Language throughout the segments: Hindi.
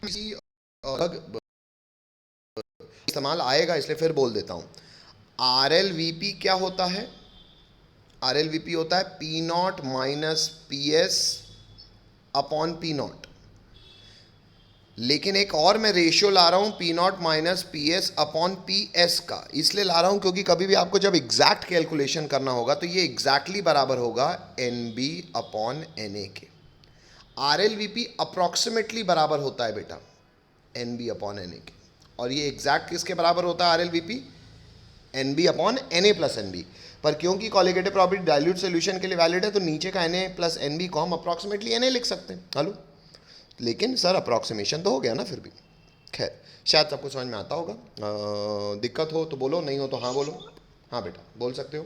इसी अलग इस्तेमाल आएगा, इसलिए फिर बोल देता हूँ। आर एल वी पी क्या होता है? आर एल वी पी होता है P naught minus P S upon P not. लेकिन एक और मैं रेशियो ला रहा हूं P naught minus P S upon P S का, इसलिए ला रहा हूं क्योंकि कभी भी आपको जब एग्जैक्ट कैलकुलेशन करना होगा तो ये एग्जैक्टली बराबर होगा N B upon N A के। R L V P approximately बराबर होता है बेटा N B upon N A के, और ये एग्जैक्ट किसके बराबर होता है? R L V P N B upon N A plus N B. पर क्योंकि कॉलिगेटिव प्रॉपर्टी डाइल्यूट सोल्यूशन के लिए वैलिड है तो नीचे का N A plus N B को हम अप्रॉक्सीमेटली एन ए लिख सकते हैं। हेलो, लेकिन सर अप्रॉक्सीमेशन तो हो गया ना फिर भी। खैर, शायद सबको समझ में आता होगा। दिक्कत हो तो बोलो, नहीं हो तो हाँ बोलो। हाँ बेटा बोल सकते हो,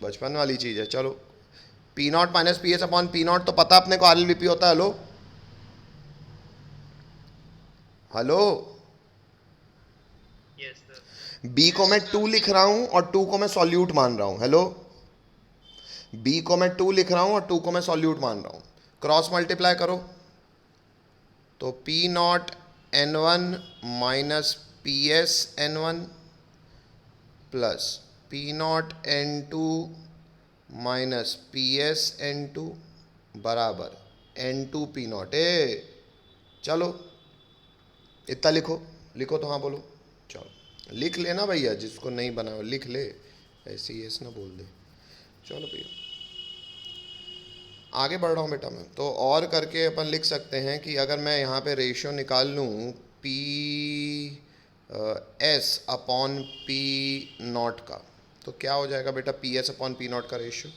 बचपन वाली चीज़ है। चलो, P naught minus P S upon P not तो पता अपने को आर एल वी पी होता है। हेलो हेलो, बी को मैं टू लिख रहा हूं और टू को मैं सॉल्यूट मान रहा हूं। हेलो, बी को मैं टू लिख रहा हूं और टू को मैं सॉल्यूट मान रहा हूं। क्रॉस मल्टीप्लाई करो तो P naught N one minus P S N one plus P naught N two minus P S N two बराबर एन टू पी नॉट। ए चलो इतना लिखो, लिखो तो हाँ बोलो। चलो लिख लेना भैया, जिसको नहीं बना लिख ले, ऐसे ही ऐसे ना बोल दे। चलो भैया आगे बढ़ रहा हूँ बेटा मैं तो। और करके अपन लिख सकते हैं कि अगर मैं यहाँ पे रेशियो निकाल लूँ P S upon P not का, तो क्या हो जाएगा बेटा? P S upon P not का ratio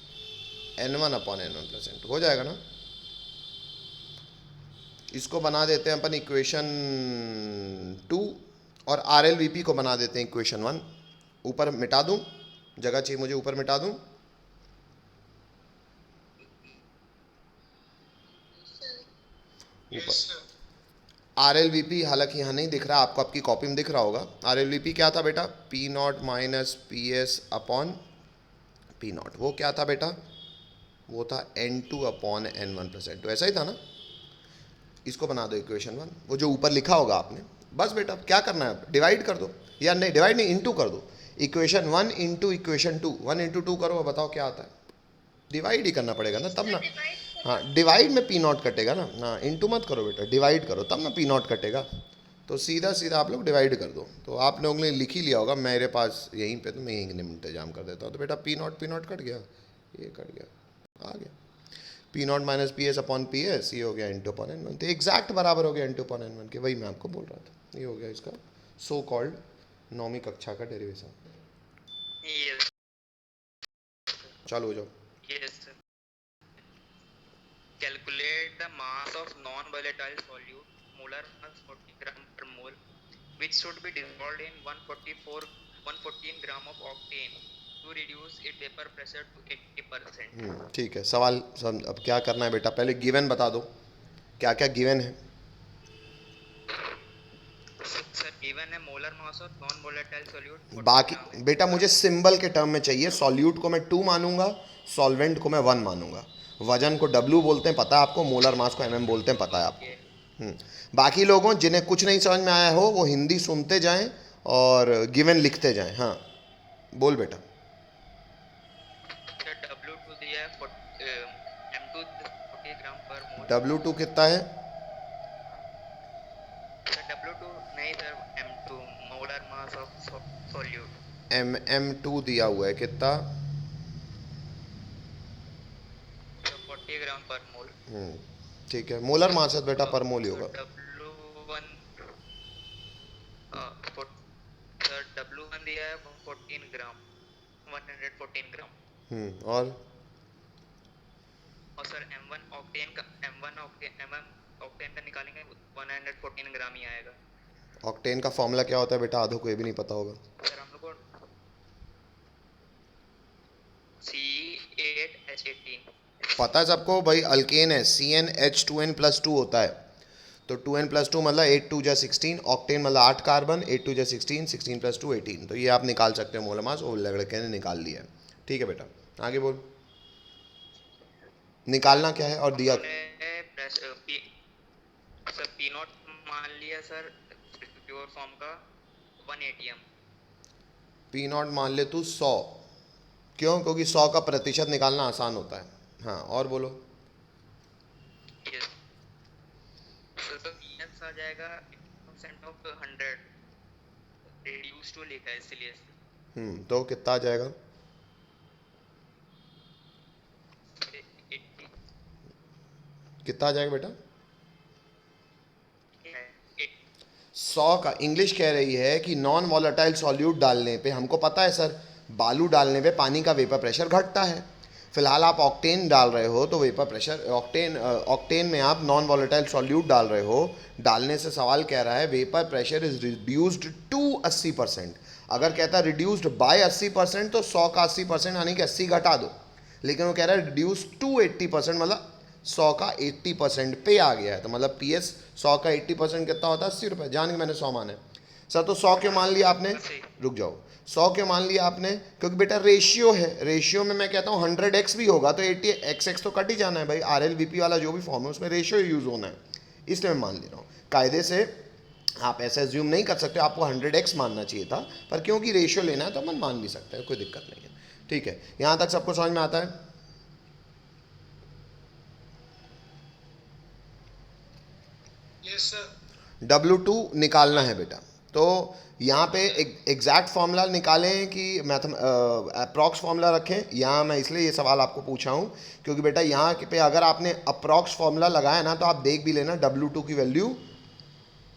N one upon N one plus N two हो जाएगा ना। इसको बना देते हैं अपन इक्वेशन 2 और आर एल वी पी को बना देते हैं इक्वेशन 1। ऊपर मिटा दूँ, जगह चाहिए मुझे, ऊपर मिटा दूँ। ऊपर आर एल वी पी हालांकि यहाँ नहीं दिख रहा आपको, आपकी कॉपी में दिख रहा होगा। आर एल वी पी क्या था बेटा? P naught minus P S upon P naught. वो क्या था बेटा? वो था N two upon N one plus N two, ऐसा ही था ना। इसको बना दो इक्वेशन 1, वो जो ऊपर लिखा होगा आपने। बस बेटा क्या करना है, डिवाइड कर दो, या नहीं डिवाइड नहीं, इंटू कर दो। इक्वेशन 1 इंटू इक्वेशन 2, 1 इंटू 2 करो, बताओ क्या आता है? डिवाइड ही करना पड़ेगा ना तब ना। हाँ, डिवाइड में पी नॉट कटेगा ना। हाँ, इंटू मत करो बेटा, डिवाइड करो तब ना पी नॉट कटेगा। तो सीधा सीधा आप लोग डिवाइड कर दो। तो आप लोगों ने लिख ही लिया होगा मेरे पास यहीं पे, तो मैं यहीं इंतजाम कर देता हूँ। तो बेटा पी नॉट कट गया, ये कट गया, आ गया P naught minus P S upon P S, ये हो गया इंटू अपॉन एन वन। तो एग्जैक्ट बराबर हो गया इंटू अपॉन एन वन के, वही मैं आपको बोल रहा था। ये हो गया इसका सो कॉल्ड नौवीं कक्षा का डेरिवेशन। चालू हो जाओ। Calculate the mass of non-volatile solute, molar mass 40 gram per mole, which should be dissolved in 114 gram of octane to reduce its vapor pressure to 80%. ठीक है, सवाल अब क्या करना है बेटा? पहले गिवन बता दो, क्या क्या गिवन है। सर गिवन है molar mass of non volatile solute 40 बाकी ग्राम। बेटा मुझे सिंबल के टर्म में चाहिए। सॉल्यूट को मैं 2 मानूंगा, सॉल्वेंट को मैं 1 मानूंगा। वजन को W बोलते हैं पता है आपको, मोलर मास को MM बोलते हैं पता है आपको। बाकी लोगों जिन्हें कुछ नहीं समझ में आया हो वो हिंदी सुनते जाएं और गिवन लिखते जाएं। हाँ बोल बेटा। W2 दिया है M2 40 ग्राम पर मोल। W2 कितना है? सर W2 नहीं sir, M2 molar mass of solute. MM2 दिया हुआ है कितना? 40 ग्राम पर मोल। ठीक है, मोलर मास है बेटा, पर मोल ही होगा। W1 सर W1 दिया है 14 ग्राम, 114 ग्राम। और सर M1 ऑक्टेन का निकालेंगे 114 ग्राम ही आएगा। ऑक्टेन का फॉर्मूला क्या होता है बेटा? आधो को ये भी नहीं पता होगा। सर हम लोग को C8H18 पता है सबको भाई, अल्केन है CnH2n+2 होता है। तो 2n+2 मतलब 8 2 जा 16, ऑक्टेन मतलब 8 कार्बन, 8 2 जा 16, 16+2 18। तो ये आप निकाल सकते हो मोलर मास, वो लड़के ने निकाल लिया है। ठीक है बेटा आगे बोल, निकालना क्या है और दिया? सर P नॉट मान लिया सर प्योर फॉर्म का 1 atm। पी नॉट मान ले तू 100, क्यों? क्योंकि 100 का प्रतिशत निकालना आसान होता है। हाँ और बोलो। यस सर, तो पीएस आ जाएगा 80% ऑफ 100 रिड्यूस टू लिखा है इसलिए। तो कितना आ जाएगा? 80 कितना आ जाएगा बेटा? है 100 का इंग्लिश कह रही है कि नॉन वॉलेटाइल सॉल्यूट डालने पे, हमको पता है सर बालू डालने पे पानी का वेपर प्रेशर घटता है। फिलहाल आप ऑक्टेन डाल रहे हो तो वेपर प्रेशर ऑक्टेन में आप नॉन वॉलेटाइल सॉल्यूट डाल रहे हो। डालने से सवाल कह रहा है vapour pressure is reduced to 80%। अगर कहता है रिड्यूस्ड बाय 80% तो 100 का 80% यानी कि 80 घटा दो, लेकिन वो कह रहा है रिड्यूस टू 80%, मतलब 100 का 80% पे आ गया है। तो मतलब पी एस 100 का 80% कितना होता है? 80 रुपये। जान के मैंने 100 माने सर, तो 100 क्यों मान लिया आपने? सही। रुक जाओ, 100 क्यों मान लिया आपने? क्योंकि बेटा रेशियो है, रेशियो में मैं कहता हूँ 100x भी होगा तो 80x तो कट ही जाना है भाई। RLVP वाला जो भी फॉर्म है उसमें रेशियो यूज़ होना है, इसलिए मैं मान ले रहा हूँ। कायदे से आप ऐसे एज्यूम नहीं कर सकते, आपको 100x मानना चाहिए था, पर क्योंकि रेशियो लेना है तो मन मान भी सकते हैं, कोई दिक्कत नहीं है। ठीक है, यहाँ तक सबको समझ में आता है? Yes sir. W2 निकालना है बेटा। तो यहाँ पे एग्जैक्ट फॉर्मूला निकालें कि अप्रॉक्स फॉर्मूला रखें? यहाँ मैं इसलिए ये सवाल आपको पूछा हूँ क्योंकि बेटा यहाँ पे अगर आपने अप्रॉक्स फॉर्मूला लगाया ना तो आप देख भी लेना W2 की वैल्यू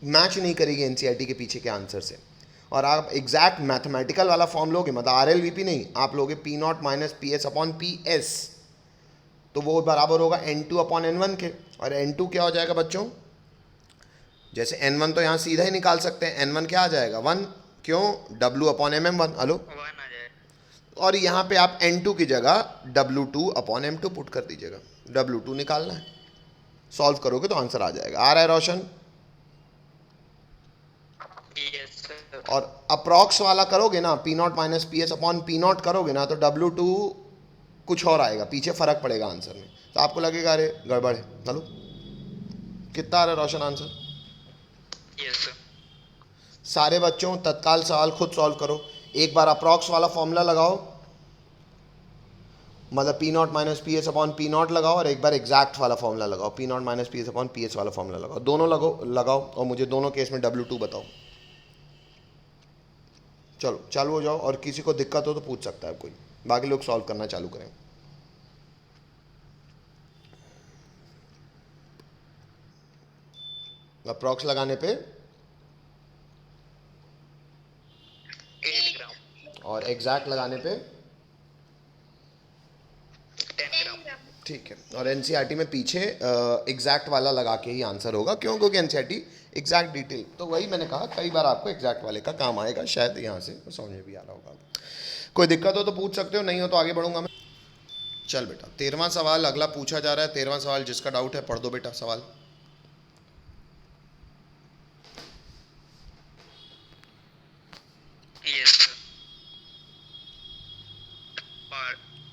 मैच नहीं करेगी एनसीईआरटी के पीछे के आंसर से। और आप एग्जैक्ट मैथमेटिकल वाला फॉर्म लोगे, मतलब RLVP नहीं, आप लोगे P not minus P S upon P S, तो वो बराबर होगा N2 अपॉन N1 के। और N2 क्या हो जाएगा बच्चों? जैसे N1 तो यहाँ सीधा ही निकाल सकते हैं, N1 क्या आ जाएगा? 1, क्यों? W upon MM1। हेलो। 1 आ जाएगा। और यहाँ पे आप N2 की जगह W2 अपॉन M2 पुट कर दीजिएगा। W2 निकालना है, सॉल्व करोगे तो आंसर आ जाएगा। आ रहा है रोशन? Yes sir. और अप्रॉक्स वाला करोगे ना, P not minus P S upon P not करोगे ना तो W2 कुछ और आएगा, पीछे फर्क पड़ेगा आंसर में, तो आपको लगेगा अरे गड़बड़ है। हेलो, कितना आ रहा है रोशन आंसर? Yes sir. सारे बच्चों तत्काल सवाल खुद सॉल्व करो। एक बार अप्रॉक्स वाला फॉर्मूला लगाओ, मतलब P naught minus P S upon P not लगाओ, और एक बार एग्जैक्ट वाला फॉर्मूला लगाओ, P naught minus P S upon P S वाला फॉर्मूला लगाओ। दोनों लगाओ और मुझे दोनों केस में W2 बताओ। चलो चालू हो जाओ, और किसी को दिक्कत हो तो पूछ सकता है कोई, बाकी लोग सॉल्व करना चालू करें। अप्रॉक्स लगाने पे 8 ग्राम। और एग्जैक्ट लगाने पे 10 ग्राम। ठीक है। और एनसीईआरटी में पीछे एग्जैक्ट वाला लगा के ही आंसर होगा, क्यों? क्योंकि एनसीईआरटी एग्जैक्ट डिटेल, तो वही मैंने कहा कई बार आपको एग्जैक्ट वाले का काम आएगा, शायद यहाँ से समझ में भी आ रहा होगा। कोई दिक्कत हो तो पूछ सकते हो, नहीं हो तो आगे बढ़ूंगा मैं। चल बेटा 13वां सवाल अगला पूछा जा रहा है। 13वां सवाल जिसका डाउट है पढ़ दो बेटा सवाल। Yes, sir.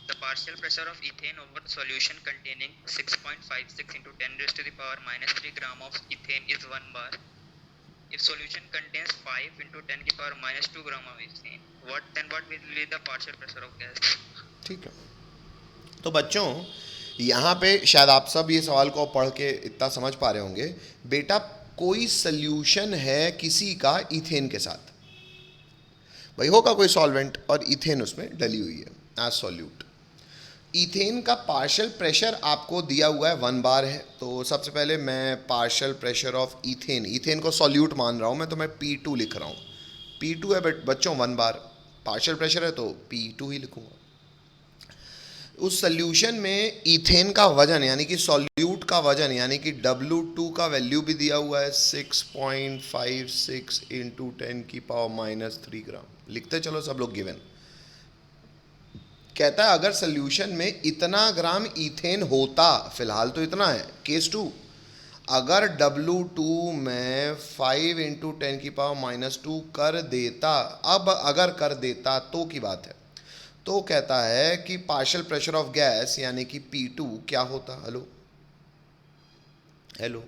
The partial pressure of ethane over solution containing 6.56 into 10 raised to the power minus 3 gram of ethane is 1 bar. If solution contains 5 into 10 की power minus 2 gram of ethane, what will be the partial pressure of gas? ठीक है, तो बच्चों यहाँ पे शायद आप सब ये सवाल को पढ़ के इतना समझ पा रहे होंगे। बेटा कोई सल्यूशन है किसी का इथेन के साथ, भाई होगा कोई सॉल्वेंट और इथेन उसमें डली हुई है एज सॉल्यूट। इथेन का पार्शियल प्रेशर आपको दिया हुआ है 1 बार है। तो सबसे पहले मैं पार्शियल प्रेशर ऑफ इथेन को सॉल्यूट मान रहा हूँ मैं, तो मैं P2 लिख रहा हूँ। P2 है बच्चों 1 बार, पार्शियल प्रेशर है तो P2 ही लिखूँगा। उस सॉल्यूशन में इथेन का वजन यानी कि सॉल्यूट का वजन यानी कि W2 का वैल्यू भी दिया हुआ है 6.56 इंटू 10 की पावर माइनस 3 ग्राम। लिखते चलो सब लोग गिवन। कहता है अगर सॉल्यूशन में इतना ग्राम इथेन होता, फिलहाल तो इतना है केस 2, अगर W2 में 5 इंटू 10 की पावर माइनस 2 कर देता, अब अगर कर देता तो की बात है, तो कहता है कि पार्शियल प्रेशर ऑफ गैस यानी कि P2 क्या होता? हेलो हेलो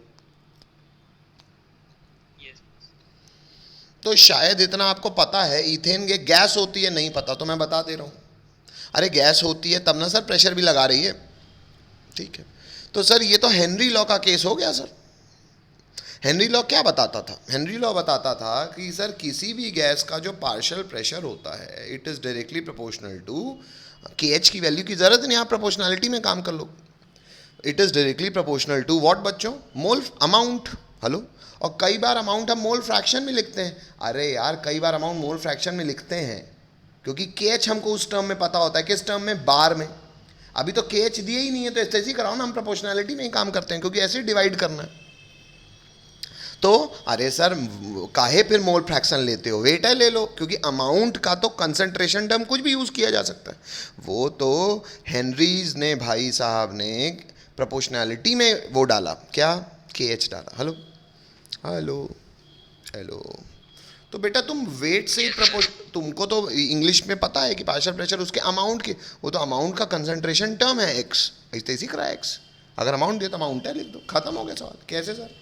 तो शायद इतना आपको पता है, इथेन के गैस होती है, नहीं पता तो मैं बता दे रहा हूँ। अरे गैस होती है तब ना सर प्रेशर भी लगा रही है, ठीक है। तो सर ये तो हेनरी लॉ का केस हो गया सर। हेनरी लॉ क्या बताता था? हेनरी लॉ बताता था कि सर किसी भी गैस का जो पार्शियल प्रेशर होता है it is directly proportional to K H की वैल्यू की ज़रूरत नहीं, आप प्रोपोर्शनैलिटी में काम कर लो। It is directly proportional to what बच्चों? Mole amount. हेलो। और कई बार अमाउंट हम मोल फ्रैक्शन में लिखते हैं। अरे यार कई बार अमाउंट मोल फ्रैक्शन में लिखते हैं क्योंकि के एच हमको उस टर्म में पता होता है। किस टर्म में? बार में। अभी तो के एच दिए ही नहीं है तो ऐसे ही कराओ ना, हम प्रोपोर्शनैलिटी में ही काम करते हैं क्योंकि ऐसे ही डिवाइड करना है। तो अरे सर काहे फिर मोल फ्रैक्शन लेते हो? वेट है ले लो, क्योंकि अमाउंट का तो कंसंट्रेशन टर्म कुछ भी यूज़ किया जा सकता है। वो तो हेनरीज ने भाई साहब ने प्रोपोर्शनैलिटी में वो डाला, क्या? के एच डाला। Hello hello hello. तो बेटा तुम वेट से ही तुमको तो इंग्लिश में पता है कि पार्शियल प्रेशर उसके अमाउंट के, वो तो अमाउंट का कंसंट्रेशन टर्म है एक्स, ऐसे ही करा एक्स। अगर अमाउंट दे तो अमाउंट है लिख दो, खत्म हो गया सवाल। कैसे सर?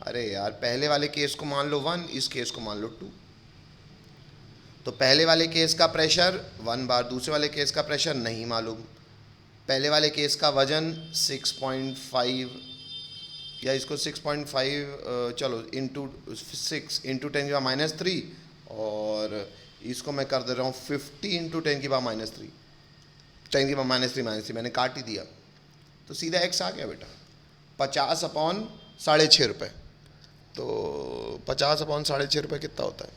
अरे यार पहले वाले केस को मान लो 1, इस केस को मान लो 2। तो पहले वाले केस का प्रेशर 1 बार, दूसरे वाले केस का प्रेशर नहीं मालूम। पहले वाले केस का वजन 6.5 या इसको 6.5 चलो इंटू 6 इंटू 10⁻³ और इसको मैं कर दे रहा हूँ 50 इंटू 10⁻³ 10⁻³ मैंने काट ही दिया तो सीधा एक्स आ गया बेटा। 50/6.5 रुपये। तो 50/6.5 रुपये कितना होता है?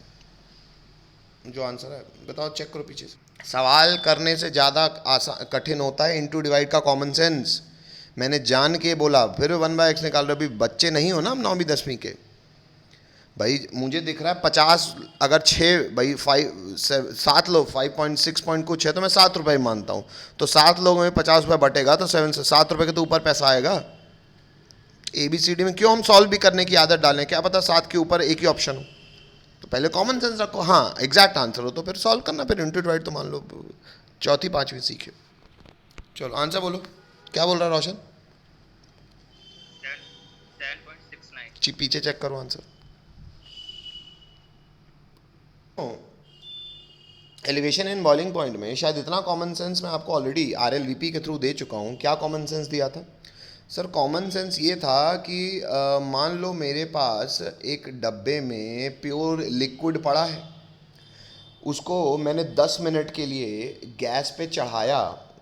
जो आंसर है बताओ, चेक करो पीछे से। सवाल करने से ज़्यादा कठिन होता है इंटू डिवाइड का कॉमन सेंस। मैंने जान के बोला, फिर 1/x निकाल रहे हो। अभी बच्चे नहीं हो ना, हम 9वीं 10वीं के भाई। मुझे दिख रहा है 50, अगर 6 भाई 7 लोग 5.6 पॉइंट कुछ है तो मैं 7 रुपये मानता हूँ। तो 7 लोगों में 50 रुपये बटेगा तो 7 रुपये के तो ऊपर पैसा आएगा। ABCD में क्यों हम सॉल्व भी करने की आदत डालें? क्या पता 7 के ऊपर एक ही ऑप्शन हो। तो पहले कॉमन सेंस रखो, हाँ एग्जैक्ट आंसर हो तो फिर सॉल्व करना, फिर इंटू डिवाइड तो मान लो 4वीं 5वीं सीखे। चलो आंसर बोलो, क्या बोल रहा है रोशन? 10.69। पीछे चेक करो answer. Elevation and boiling point में शायद इतना कॉमन सेंस मैं आपको ऑलरेडी RLVP के थ्रू दे चुका हूँ। क्या कॉमन सेंस दिया था सर? कॉमन सेंस ये था कि मान लो मेरे पास एक डब्बे में प्योर लिक्विड पड़ा है, उसको मैंने 10 मिनट के लिए गैस पे चढ़ाया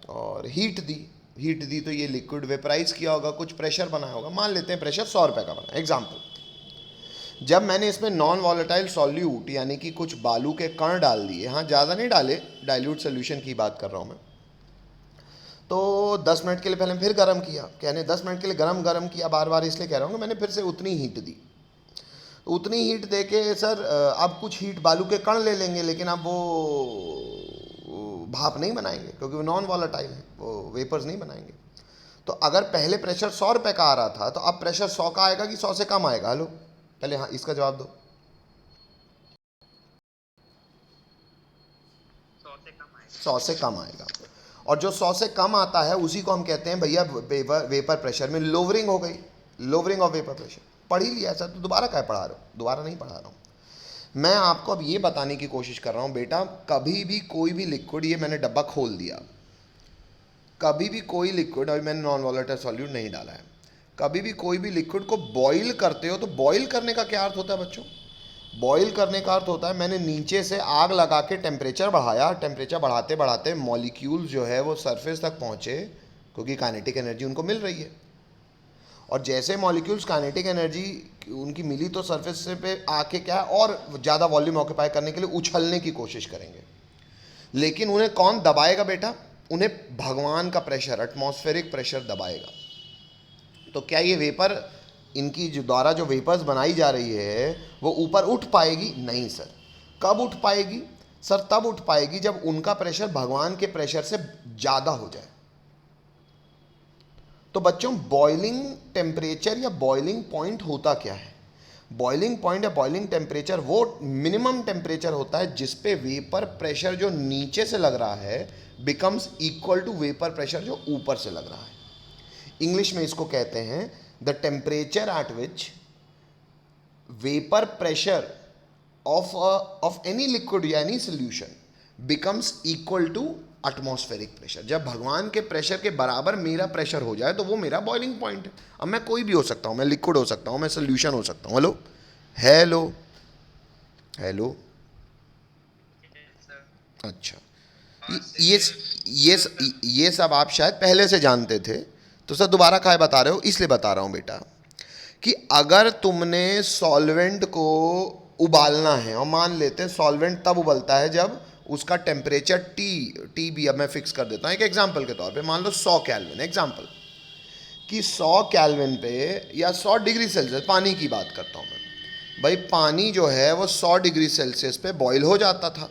और हीट दी तो ये लिक्विड वेपराइज किया होगा, कुछ प्रेशर बनाया होगा। मान लेते हैं प्रेशर 100 रुपये का बना, एग्जाम्पल। जब मैंने इसमें नॉन वॉलेटाइल सॉल्यूट यानी कि कुछ बालू के कण डाल दिए, हाँ ज़्यादा नहीं डाले, डाइल्यूट सोल्यूशन की बात कर रहा हूँ मैं, तो 10 मिनट के लिए पहले फिर गर्म किया। कहने 10 मिनट के लिए गर्म किया, बार बार इसलिए कह रहा हूँ कि मैंने फिर से उतनी हीट दी। उतनी हीट दे के सर अब कुछ हीट बालू के कण ले लेंगे, लेकिन अब वो भाप नहीं बनाएंगे क्योंकि वो नॉन वॉलेटाइल है, वो वेपर्स नहीं बनाएंगे। तो अगर पहले प्रेशर 100 रुपये का आ रहा था तो अब प्रेशर 100 का आएगा कि 100 से कम आएगा? हेलो पहले हाँ इसका जवाब दो। 100 से कम आएगा। और जो 100 से कम आता है उसी को हम कहते हैं भैया वेपर प्रेशर में लोवरिंग हो गई, लोवरिंग ऑफ वेपर प्रेशर। पढ़ ही लिया सर, तो दोबारा क्या पढ़ा रहे हो? दोबारा नहीं पढ़ा रहा हूँ मैं आपको। अब ये बताने की कोशिश कर रहा हूँ बेटा, कभी भी कोई भी लिक्विड, ये मैंने डब्बा खोल दिया, कभी भी कोई लिक्विड, अभी मैंने नॉन वॉलेटाइल सॉल्यूट नहीं डाला है, कभी भी कोई भी लिक्विड को बॉईल करते हो तो बॉईल करने का क्या अर्थ होता है बच्चों? बॉईल करने का अर्थ होता है मैंने नीचे से आग लगा के टेम्परेचर बढ़ाया, टेम्परेचर बढ़ाते बढ़ाते मॉलिक्यूल्स जो है वो सरफेस तक पहुँचे क्योंकि काइनेटिक एनर्जी उनको मिल रही है। और जैसे मॉलिक्यूल्स काइनेटिक एनर्जी उनकी मिली तो सरफेस से पे आके क्या और ज़्यादा वॉल्यूम ऑक्यूपाई करने के लिए उछलने की कोशिश करेंगे। लेकिन उन्हें कौन दबाएगा बेटा? उन्हें भगवान का प्रेशर, एटमॉस्फेरिक प्रेशर दबाएगा। तो क्या ये वेपर, इनकी जो द्वारा जो वेपर्स बनाई जा रही है वो ऊपर उठ पाएगी? नहीं सर। कब उठ पाएगी सर? तब उठ पाएगी जब उनका प्रेशर भगवान के प्रेशर से ज़्यादा हो जाए। तो बच्चों बॉइलिंग टेम्परेचर या बॉइलिंग पॉइंट होता क्या है? बॉइलिंग पॉइंट या बॉइलिंग टेम्परेचर वो मिनिमम टेम्परेचर होता है जिस पे वेपर प्रेशर जो नीचे से लग रहा है becomes equal to vapour pressure जो ऊपर से लग रहा है। इंग्लिश में इसको कहते हैं the temperature at which vapour pressure of any liquid या any solution becomes equal to atmospheric pressure. जब भगवान के प्रेशर के बराबर मेरा प्रेशर हो जाए तो वो मेरा बॉइलिंग पॉइंट है। अब मैं कोई भी हो सकता हूँ, मैं लिक्विड हो सकता हूँ, मैं सोल्यूशन हो सकता हूँ। Hello hello hello, Yes, sir. अच्छा, ये सब आप शायद पहले से जानते थे, तो सर दोबारा काहे बता रहे हो? इसलिए बता रहा हूँ बेटा कि अगर तुमने सॉल्वेंट को उबालना है, और मान लेते हैं सॉल्वेंट तब उबलता है जब उसका टेम्परेचर टी भी, अब मैं फिक्स कर देता हूँ एक एग्जांपल के तौर पे, मान लो 100 केल्विन एग्जांपल, कि 100 केल्विन पे या 100 डिग्री सेल्सियस, पानी की बात करता हूँ मैं, भाई पानी जो है वो 100 डिग्री सेल्सियस पे बॉईल हो जाता था।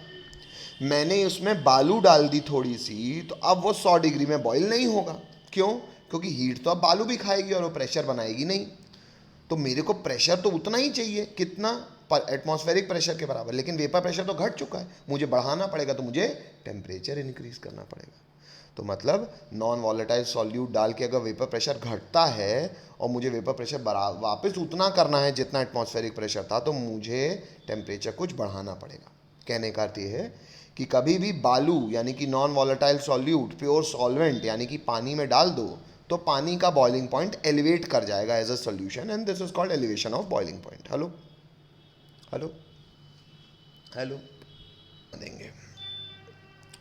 मैंने उसमें बालू डाल दी थोड़ी सी, तो अब वो 100 डिग्री में बॉईल नहीं होगा। क्यों? क्योंकि हीट तो अब बालू भी खाएगी और वो प्रेशर बनाएगी नहीं। तो मेरे को प्रेशर तो उतना ही चाहिए, कितना? पर एटमॉस्फेरिक प्रेशर के बराबर, लेकिन वेपर प्रेशर तो घट चुका है, मुझे बढ़ाना पड़ेगा, तो मुझे टेम्परेचर इंक्रीज करना पड़ेगा। तो मतलब नॉन वॉलेटाइल सॉल्यूट डाल के अगर वेपर प्रेशर घटता है और मुझे वेपर प्रेशर वापस उतना करना है जितना एटमॉस्फेरिक प्रेशर था, तो मुझे टेम्परेचर कुछ बढ़ाना पड़ेगा। कहने का अर्थ ये है कि कभी भी बालू यानी कि non volatile solute pure solvent यानी कि पानी में डाल दो तो पानी का बॉइलिंग पॉइंट एलिवेट कर जाएगा as a solution, and this is called elevation of boiling point. Hello hello hello देंगे।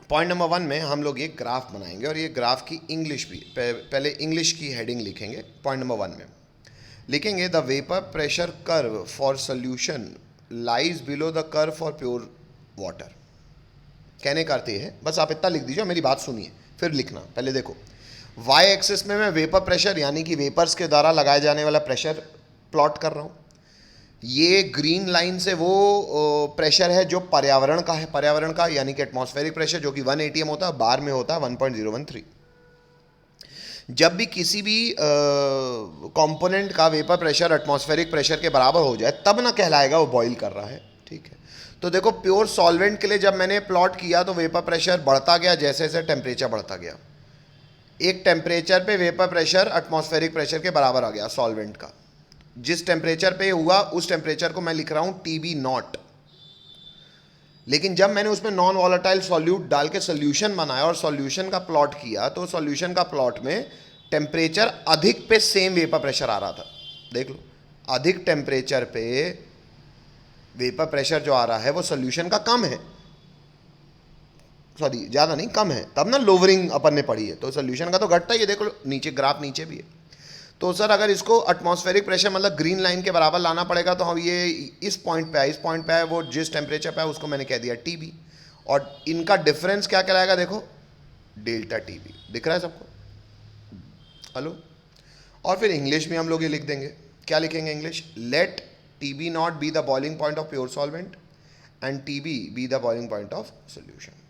पॉइंट नंबर 1 में हम लोग एक ग्राफ बनाएंगे और ये ग्राफ की इंग्लिश भी, पहले इंग्लिश की हेडिंग लिखेंगे। पॉइंट नंबर 1 में लिखेंगे the vapour pressure curve for solution lies below the curve for pure water. कहने का अर्थ ये है, बस आप इतना लिख दीजिए, मेरी बात सुनिए फिर लिखना। पहले देखो, वाई एक्सिस में मैं वेपर प्रेशर यानी कि वेपर्स के द्वारा लगाए जाने वाला प्रेशर प्लॉट कर रहा हूँ। ये ग्रीन लाइन से वो प्रेशर है जो पर्यावरण का है, पर्यावरण का यानी कि एटमॉस्फेरिक प्रेशर, जो कि 1 atm होता है, बार में होता है 1.013। जब भी किसी भी कंपोनेंट का वेपर प्रेशर एटमॉस्फेरिक प्रेशर के बराबर हो जाए तब ना कहलाएगा वो बॉईल कर रहा है। ठीक है, तो देखो प्योर सॉल्वेंट के लिए जब मैंने प्लॉट किया तो वेपर प्रेशर बढ़ता गया जैसे जैसे टेम्परेचर बढ़ता गया। एक टेम्परेचर पे वेपर प्रेशर एटमॉस्फेरिक प्रेशर के बराबर आ गया सॉल्वेंट का। जिस टेम्परेचर पे हुआ उस टेम्परेचर को मैं लिख रहा हूँ TB नॉट। लेकिन जब मैंने उसमें नॉन वॉलेटाइल सॉल्यूट डाल के सोल्यूशन बनाया और सॉल्यूशन का प्लॉट किया तो सॉल्यूशन का प्लॉट में टेम्परेचर अधिक पे सेम वेपर प्रेशर आ रहा था। देख लो, अधिक टेम्परेचर पे वेपर प्रेशर जो आ रहा है वो सॉल्यूशन का कम है, सॉरी ज़्यादा नहीं, कम है, तब ना लोवरिंग अपन ने पढ़ी है, तो सॉल्यूशन का तो घटता ही है। देखो नीचे ग्राफ नीचे भी है। तो सर अगर इसको एटमॉस्फेरिक प्रेशर मतलब ग्रीन लाइन के बराबर लाना पड़ेगा तो हम ये इस पॉइंट पे है, इस पॉइंट पे है, वो जिस टेम्परेचर पे है उसको मैंने कह दिया TB, और इनका डिफरेंस क्या कहलाएगा? देखो डेल्टा TB दिख रहा है सबको? हेलो। और फिर इंग्लिश में हम लोग ये लिख देंगे, क्या लिखेंगे English? Let TB not be the boiling point of pure solvent and TB be the boiling point of solution.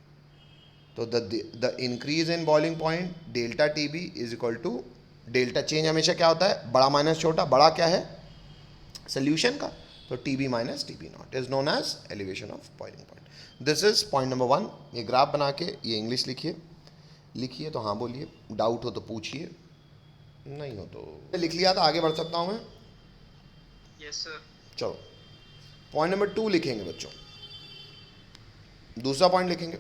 तो the increase in boiling point delta TB is equal to, delta change हमेशा क्या होता है? बड़ा माइनस छोटा, बड़ा क्या है? सोल्यूशन का, तो TB minus TB naught is known as elevation of boiling point. This is point number 1। ये ग्राफ बना के ये इंग्लिश लिखिए तो हाँ बोलिए, डाउट हो तो पूछिए, नहीं हो तो लिख लिया था, आगे बढ़ सकता हूँ मैं? Yes, sir. चलो पॉइंट नंबर 2 लिखेंगे बच्चों, दूसरा पॉइंट लिखेंगे।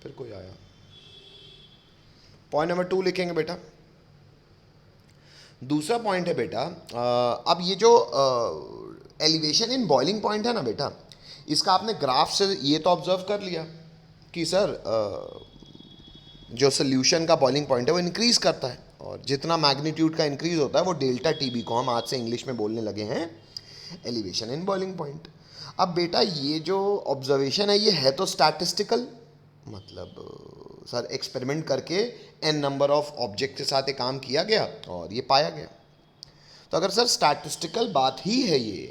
फिर कोई आया, पॉइंट नंबर 2 लिखेंगे बेटा। दूसरा पॉइंट है बेटा, अब ये जो एलिवेशन इन बॉइलिंग पॉइंट है ना बेटा, इसका आपने ग्राफ से ये तो ऑब्जर्व कर लिया कि सर जो सोल्यूशन का बॉइलिंग पॉइंट है वो इंक्रीज़ करता है, और जितना मैग्नीट्यूड का इंक्रीज़ होता है वो डेल्टा TB को हम आज से इंग्लिश में बोलने लगे हैं एलिवेशन इन बॉइलिंग पॉइंट। अब बेटा ये जो ऑब्जर्वेशन है ये है तो स्टैटिस्टिकल, मतलब सर एक्सपेरिमेंट करके n नंबर ऑफ ऑब्जेक्ट के साथ एक काम किया गया और ये पाया गया। तो अगर सर स्टैटिस्टिकल बात ही है ये,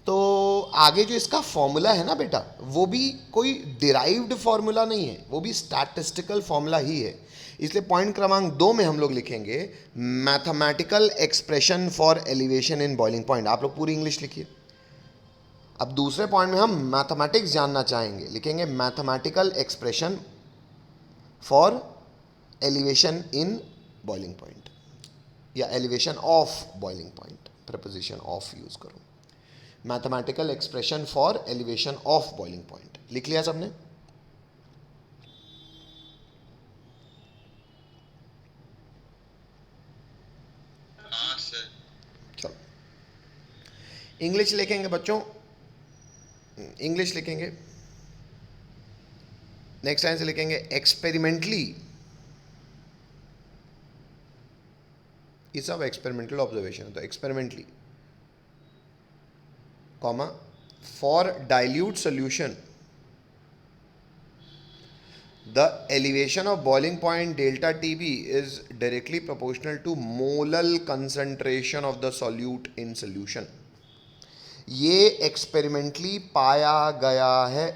तो आगे जो इसका फॉर्मूला है ना बेटा, वो भी कोई डिराइव्ड फॉर्मूला नहीं है, वो भी स्टैटिस्टिकल फॉर्मूला ही है। इसलिए पॉइंट क्रमांक 2 में हम लोग लिखेंगे mathematical expression for elevation in boiling point. आप लोग पूरी इंग्लिश लिखिए। अब दूसरे पॉइंट में हम मैथमेटिक्स जानना चाहेंगे, लिखेंगे mathematical expression for elevation in boiling point या elevation of boiling point. Proposition of use करो। Mathematical expression for elevation of boiling point लिख लिया सबने? हाँ सर। चलो इंग्लिश लिखेंगे बच्चों, इंग्लिश लिखेंगे। नेक्स्ट लाइन से लिखेंगे एक्सपेरिमेंटली, ये सब एक्सपेरिमेंटल ऑब्जर्वेशन है, तो experimentally comma for dilute solution the elevation of boiling point delta TB is directly proportional to molar concentration of the solute in solution। ये एक्सपेरिमेंटली पाया गया है,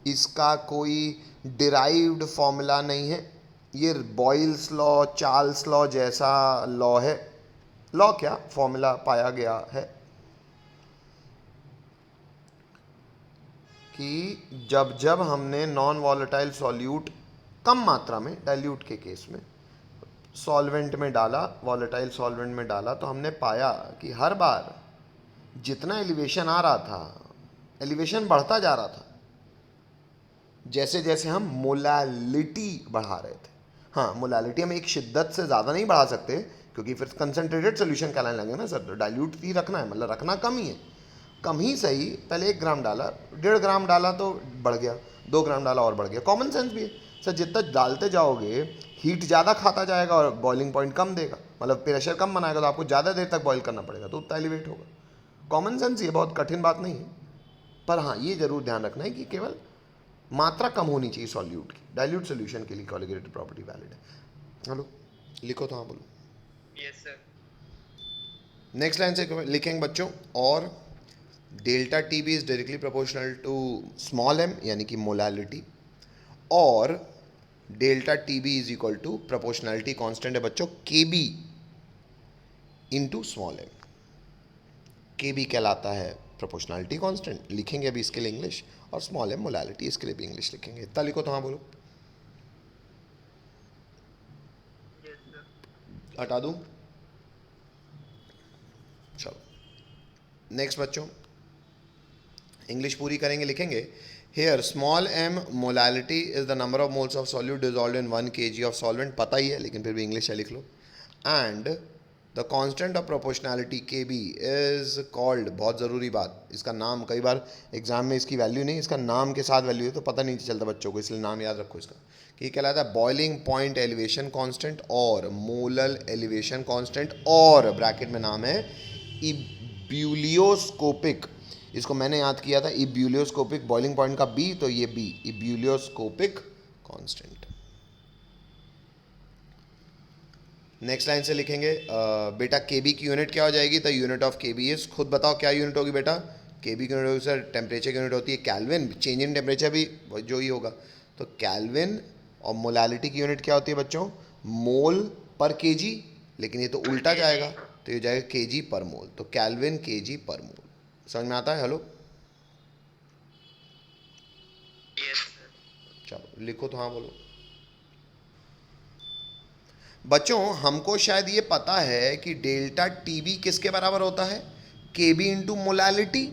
इसका कोई डिराइव्ड फॉर्मूला नहीं है, ये बॉयल्स लॉ, चार्ल्स लॉ जैसा लॉ है। लॉ क्या, फॉर्मूला पाया गया है कि जब जब हमने नॉन वॉलेटाइल सॉल्यूट कम मात्रा में, डाइल्यूट के केस में, सॉल्वेंट में डाला, वॉलेटाइल सॉल्वेंट में डाला, तो हमने पाया कि हर बार जितना एलिवेशन आ रहा था, एलिवेशन बढ़ता जा रहा था जैसे जैसे हम मोलालिटी बढ़ा रहे थे। हाँ, मोलालिटी हम एक शिद्दत से ज़्यादा नहीं बढ़ा सकते क्योंकि फिर कंसनट्रेटेड सोल्यूशन कहलाने लगे ना सर, डाइल्यूट ही रखना है, मतलब रखना कम ही है, कम ही सही। पहले 1 ग्राम डाला, 1.5 ग्राम डाला तो बढ़ गया, 2 ग्राम डाला और बढ़ गया। कॉमन सेंस भी है सर, जितना डालते जाओगे हीट ज़्यादा खाता जाएगा और बॉइलिंग पॉइंट कम देगा, मतलब प्रेशर कम बनाएगा, तो आपको ज़्यादा देर तक बॉईल करना पड़ेगा, तो उतना एलिवेट होगा। कॉमन सेंस, ये बहुत कठिन बात नहीं है। पर हाँ, ये जरूर ध्यान रखना है कि केवल मात्रा कम होनी चाहिए सॉल्यूट की। डाइल्यूट सोल्यूशन के लिए कोलिगेटेड प्रॉपर्टी वैलिड है। हेलो लिखो तो, हाँ बोलो। Yes sir. नेक्स्ट लाइन से लिखेंगे बच्चों, और delta T B is directly proportional to small M यानी कि मोलालिटी, और delta T B is equal to proportionality constant है बच्चों K B into small M. K B कहलाता है प्रोपोर्शनैलिटी कांस्टेंट, लिखेंगे अभी इसके लिए इंग्लिश, और स्मॉल एम मोलालिटी, इसके लिए भी इंग्लिश लिखेंगे। इतना लिखो तो, हाँ बोलो। Yes sir. हटा दूं? चलो नेक्स्ट बच्चों, इंग्लिश पूरी करेंगे, लिखेंगे here small M molality is the number of moles of solute dissolved in 1 kg of solvent, पता ही है लेकिन फिर भी इंग्लिश है, लिख लो। And the constant of proportionality K B is called, बहुत ज़रूरी बात, इसका नाम, कई बार एग्जाम में इसकी वैल्यू नहीं, इसका नाम के साथ वैल्यू है तो पता नहीं चलता बच्चों को, इसलिए नाम याद रखो इसका, कि कहलाता है बॉइलिंग पॉइंट एलिवेशन कांस्टेंट और मोलर एलिवेशन कांस्टेंट, और ब्रैकेट में नाम है इब्यूलियोस्कोपिक, इसको मैंने याद किया था, इब्यूलियोस्कोपिक, बॉइलिंग पॉइंट का बी तो ये बी, इब्यूलियोस्कोपिक कांस्टेंट। नेक्स्ट लाइन से लिखेंगे बेटा के बी की यूनिट क्या हो जाएगी, तो unit of K B is, खुद बताओ क्या यूनिट होगी बेटा, के बी की यूनिट होगी सर, टेम्परेचर की यूनिट होती है केल्विन, चेंज इन टेम्परेचर भी जो ही होगा, तो केल्विन, और मोलालिटी की यूनिट क्या होती है बच्चों, मोल पर केजी, लेकिन ये तो उल्टा जाएगा, तो ये जाएगा केजी पर मोल, तो केल्विन केजी पर मोल। समझ में आता है? Hello yes sir. चलो लिखो तो, हाँ बोलो। बच्चों हमको शायद ये पता है कि डेल्टा टीबी किसके बराबर होता है, के बी इंटू मोलालिटी,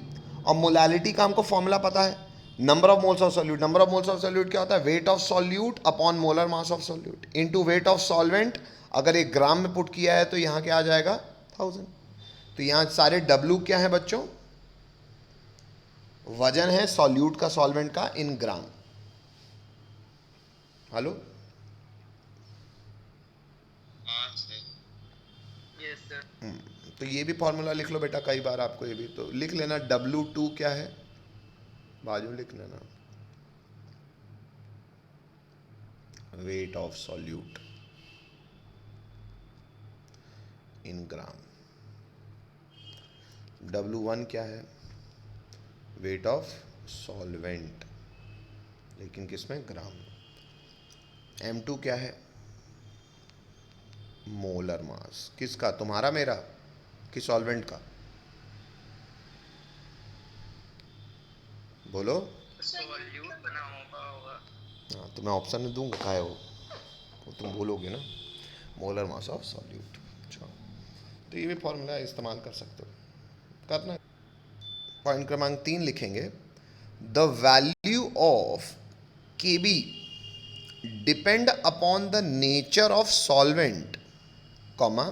और मोलालिटी का हमको फॉर्मूला पता है, number of moles of solute. Number of moles of solute क्या होता है, weight of solute upon molar mass of solute into weight of solvent. अगर 1 ग्राम में पुट किया है तो यहाँ क्या आ जाएगा, 1000। तो यहाँ सारे W क्या है बच्चों, वजन है सॉल्यूट का, सॉल्वेंट का, इन ग्राम। हेलो हाँ सर। Yes sir. तो ये भी फॉर्मूला लिख लो बेटा, कई बार आपको ये भी तो लिख लेना। W2 क्या है, बाजू लिख लेना, weight of solute in gram. W1 क्या है, वेट ऑफ सॉल्वेंट, लेकिन किसमें, ग्राम। M2 क्या है, मोलर मास, किसका, तुम्हारा मेरा कि सॉल्वेंट का, बोलो। सॉल्यूट बना होगा। हाँ तो मैं ऑप्शन में दूंगा, काहे हो, वो तुम बोलोगे ना, मोलर मास ऑफ सॉल्यूट। अच्छा तो ये भी फॉर्मूला इस्तेमाल कर सकते हो, करना। पॉइंट क्रमांक 3 लिखेंगे, the value of K B depend upon the nature of solvent, comma,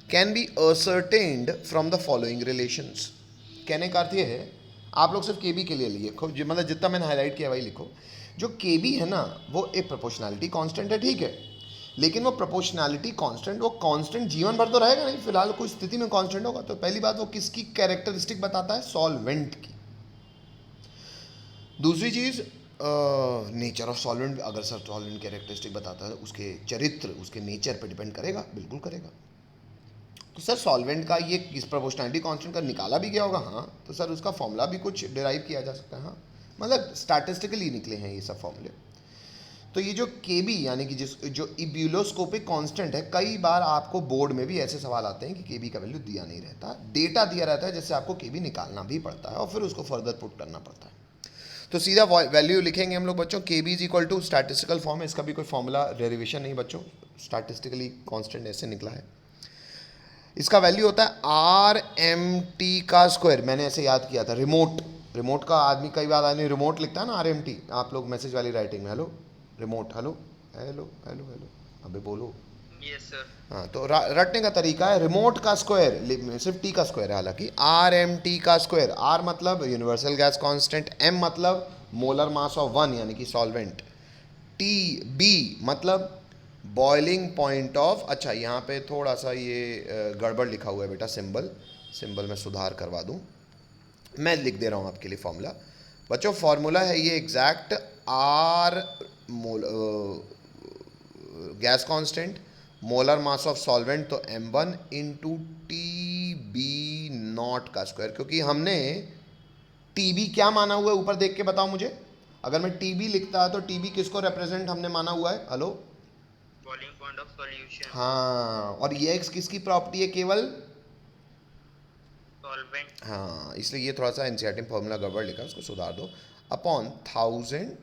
can be ascertained from the following relations. कहने का अर्थ ये है, आप लोग सिर्फ के बी के लिए लिखो, मतलब जितना मैंने हाईलाइट किया वही लिखो। जो के बी है ना, वो एक प्रोपोर्शनैलिटी कांस्टेंट है, ठीक है, लेकिन वो प्रोपोर्शनैलिटी कांस्टेंट, वो कांस्टेंट जीवन भर तो रहेगा नहीं, फिलहाल कोई स्थिति में कांस्टेंट होगा। तो पहली बात, वो किसकी कैरेक्टरिस्टिक बताता है? सॉल्वेंट की। दूसरी चीज़, नेचर ऑफ सॉल्वेंट, अगर सर सॉल्वेंट कैरेक्टरिस्टिक बताता है, उसके चरित्र, उसके नेचर पर डिपेंड करेगा, बिल्कुल करेगा। तो सर सॉल्वेंट का ये किस प्रोपोर्शनैलिटी कांस्टेंट का निकाला भी गया होगा, हाँ, तो सर उसका फॉर्मूला भी कुछ डिराइव किया जा सकता है, हाँ, मतलब स्टैटिस्टिकली निकले हैं ये सब फॉर्मूले। तो ये जो के बी यानी कि जो इब्यूलोस्कोपिक कांस्टेंट है, कई बार आपको बोर्ड में भी ऐसे सवाल आते हैं कि के बी का वैल्यू दिया नहीं रहता, डेटा दिया रहता है, जिससे आपको के बी निकालना भी पड़ता है और फिर उसको फर्दर पुट करना पड़ता है। तो सीधा वैल्यू लिखेंगे हम लोग बच्चों, K B is equal to statistical form है, इसका भी कोई फॉर्मूला डेरिवेशन नहीं बच्चों, स्टैटिस्टिकली कांस्टेंट ऐसे निकला है। इसका वैल्यू होता है आर एम टी का स्क्वायर। मैंने ऐसे याद किया था, रिमोट का आदमी, कई बार आदमी रिमोट लिखता है ना, आर एम टी, आप लोग मैसेज वाली राइटिंग में hello remote, hello hello hello hello, अबे बोलो। Yes, sir. हाँ, तो रटने का तरीका है रिमोट का स्क्वायर, सिर्फ टी का स्क्वायर है, हालांकि आर एम टी का स्क्वायर। आर मतलब यूनिवर्सल गैस कांस्टेंट, एम मतलब मोलर मास ऑफ वन यानी कि सॉल्वेंट, टी बी मतलब बॉइलिंग पॉइंट ऑफ, अच्छा यहाँ पे थोड़ा सा ये गड़बड़ लिखा हुआ है बेटा, सिंबल में सुधार करवा दूँ, मैं लिख दे रहा हूँ आपके लिए फॉर्मूला। बच्चों फॉर्मूला है ये exact, R mole gas constant, molar mass of solvent तो m1 one into T B not का स्क्वायर, क्योंकि हमने टी बी क्या माना हुआ है ऊपर देख के बताओ मुझे। अगर मैं टी बी लिखता है तो टी बी किसको रिप्रेजेंट हमने माना हुआ है? Hello, Boiling point of solution. हाँ, और ये एक्स किसकी प्रॉपर्टी है? केवल Solvent. हाँ, इसलिए ये थोड़ा सा एनसीईआरटी में फॉर्मूला गड़बड़ लिखा, उसको सुधार दो। Upon 1000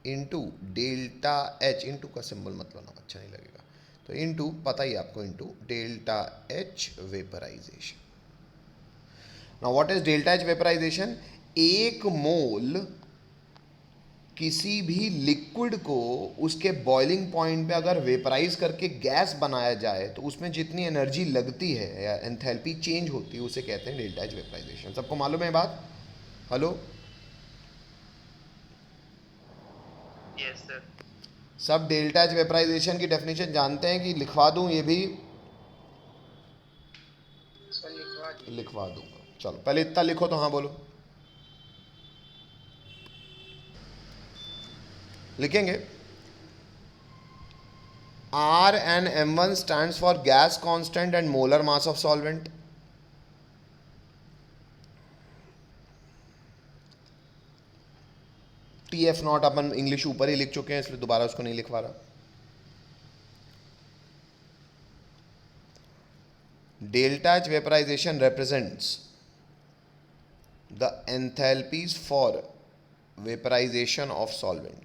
into delta H, into का सिंबल मत बनाओ, अच्छा नहीं लगेगा, तो इंटू, पता ही आपको, into delta H vaporization. Now what is delta H vaporization? एक मोल किसी भी लिक्विड को उसके बॉइलिंग पॉइंट पे अगर वेपराइज करके गैस बनाया जाए तो उसमें जितनी एनर्जी लगती है या एंथैल्पी चेंज होती है, उसे कहते हैं डेल्टा एच वेपराइजेशन। सबको मालूम है बात? Hello, Yes, sir. सब डेल्टा एच वेपराइजेशन की डेफिनेशन जानते हैं कि लिखवा दूं? ये भी सर लिखवा दी। लिखवा दूंगा, चलो पहले इतना लिखो तो हाँ बोलो, लिखेंगे। R and M1 stands for gas constant and molar mass of solvent. TF not upon English ऊपर ही लिख चुके हैं, इसलिए दोबारा उसको नहीं लिखवा रहा। Delta H vaporization represents the enthalpies for vaporization of solvent.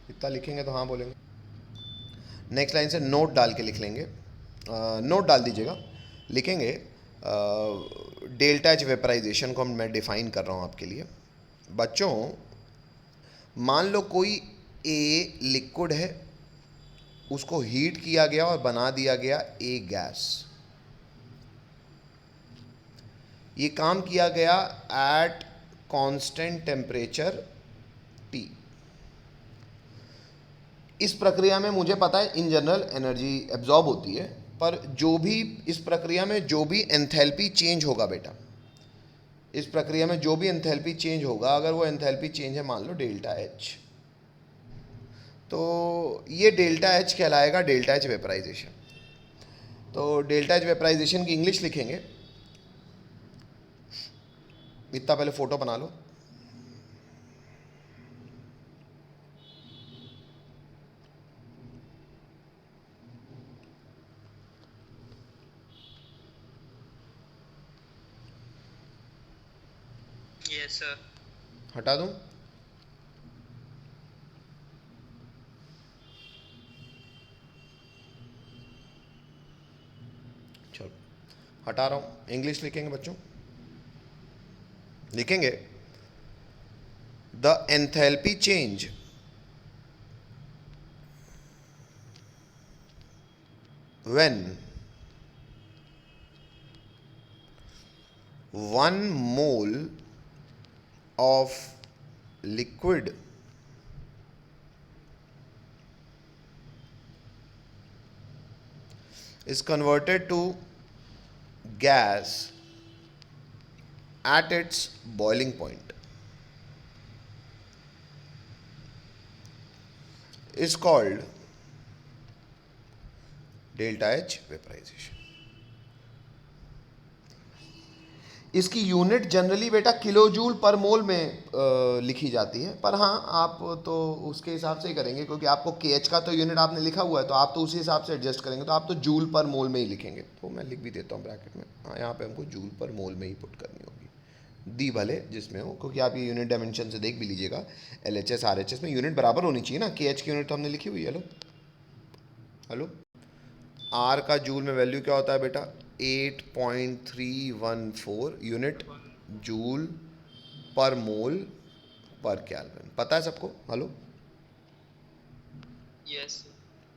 इतना लिखेंगे तो हाँ बोलेंगे। नेक्स्ट लाइन से नोट डाल के लिख लेंगे, नोट डाल दीजिएगा, लिखेंगे डेल्टा एच वेपराइजेशन को मैं डिफाइन कर रहा हूँ आपके लिए। बच्चों मान लो कोई ए लिक्विड है, उसको हीट किया गया और बना दिया गया ए गैस। ये काम किया गया एट कांस्टेंट टेम्परेचर टी। इस प्रक्रिया में मुझे पता है इन जनरल एनर्जी एब्जॉर्ब होती है, पर जो भी इस प्रक्रिया में जो भी एंथैल्पी चेंज होगा बेटा, इस प्रक्रिया में जो भी एंथैल्पी चेंज होगा, अगर वो एंथैल्पी चेंज है मान लो डेल्टा एच, तो ये डेल्टा एच कहलाएगा डेल्टा एच वेपराइजेशन। तो डेल्टा एच वेपराइजेशन की इंग्लिश लिखेंगे, इतना पहले फोटो बना लो। Yes, sir. हटा दूं? चलो हटा रहा हूं। इंग्लिश लिखेंगे बच्चों, लिखेंगे the enthalpy change when 1 mole of liquid is converted to gas at its boiling point is called delta H vaporization. इसकी यूनिट जनरली बेटा किलो जूल पर मोल में लिखी जाती है, पर हाँ आप तो उसके हिसाब से ही करेंगे, क्योंकि आपको के एच का तो यूनिट आपने लिखा हुआ है, तो आप तो उसी हिसाब से एडजस्ट करेंगे, तो आप तो जूल पर मोल में ही लिखेंगे। तो मैं लिख भी देता हूँ ब्रैकेट में, हाँ यहाँ पे हमको जूल पर मोल में ही पुट करनी होगी, दी भले जिसमें हो, क्योंकि आप ये यूनिट डायमेंशन से देख भी लीजिएगा, L H S R H S में यूनिट बराबर होनी चाहिए ना। के एच की यूनिट तो हमने लिखी हुई है। हेलो हेलो, आर का जूल में वैल्यू क्या होता है बेटा? 8.314 यूनिट जूल पर मोल पर केल्विन। पता है सबको? Hello, Yes.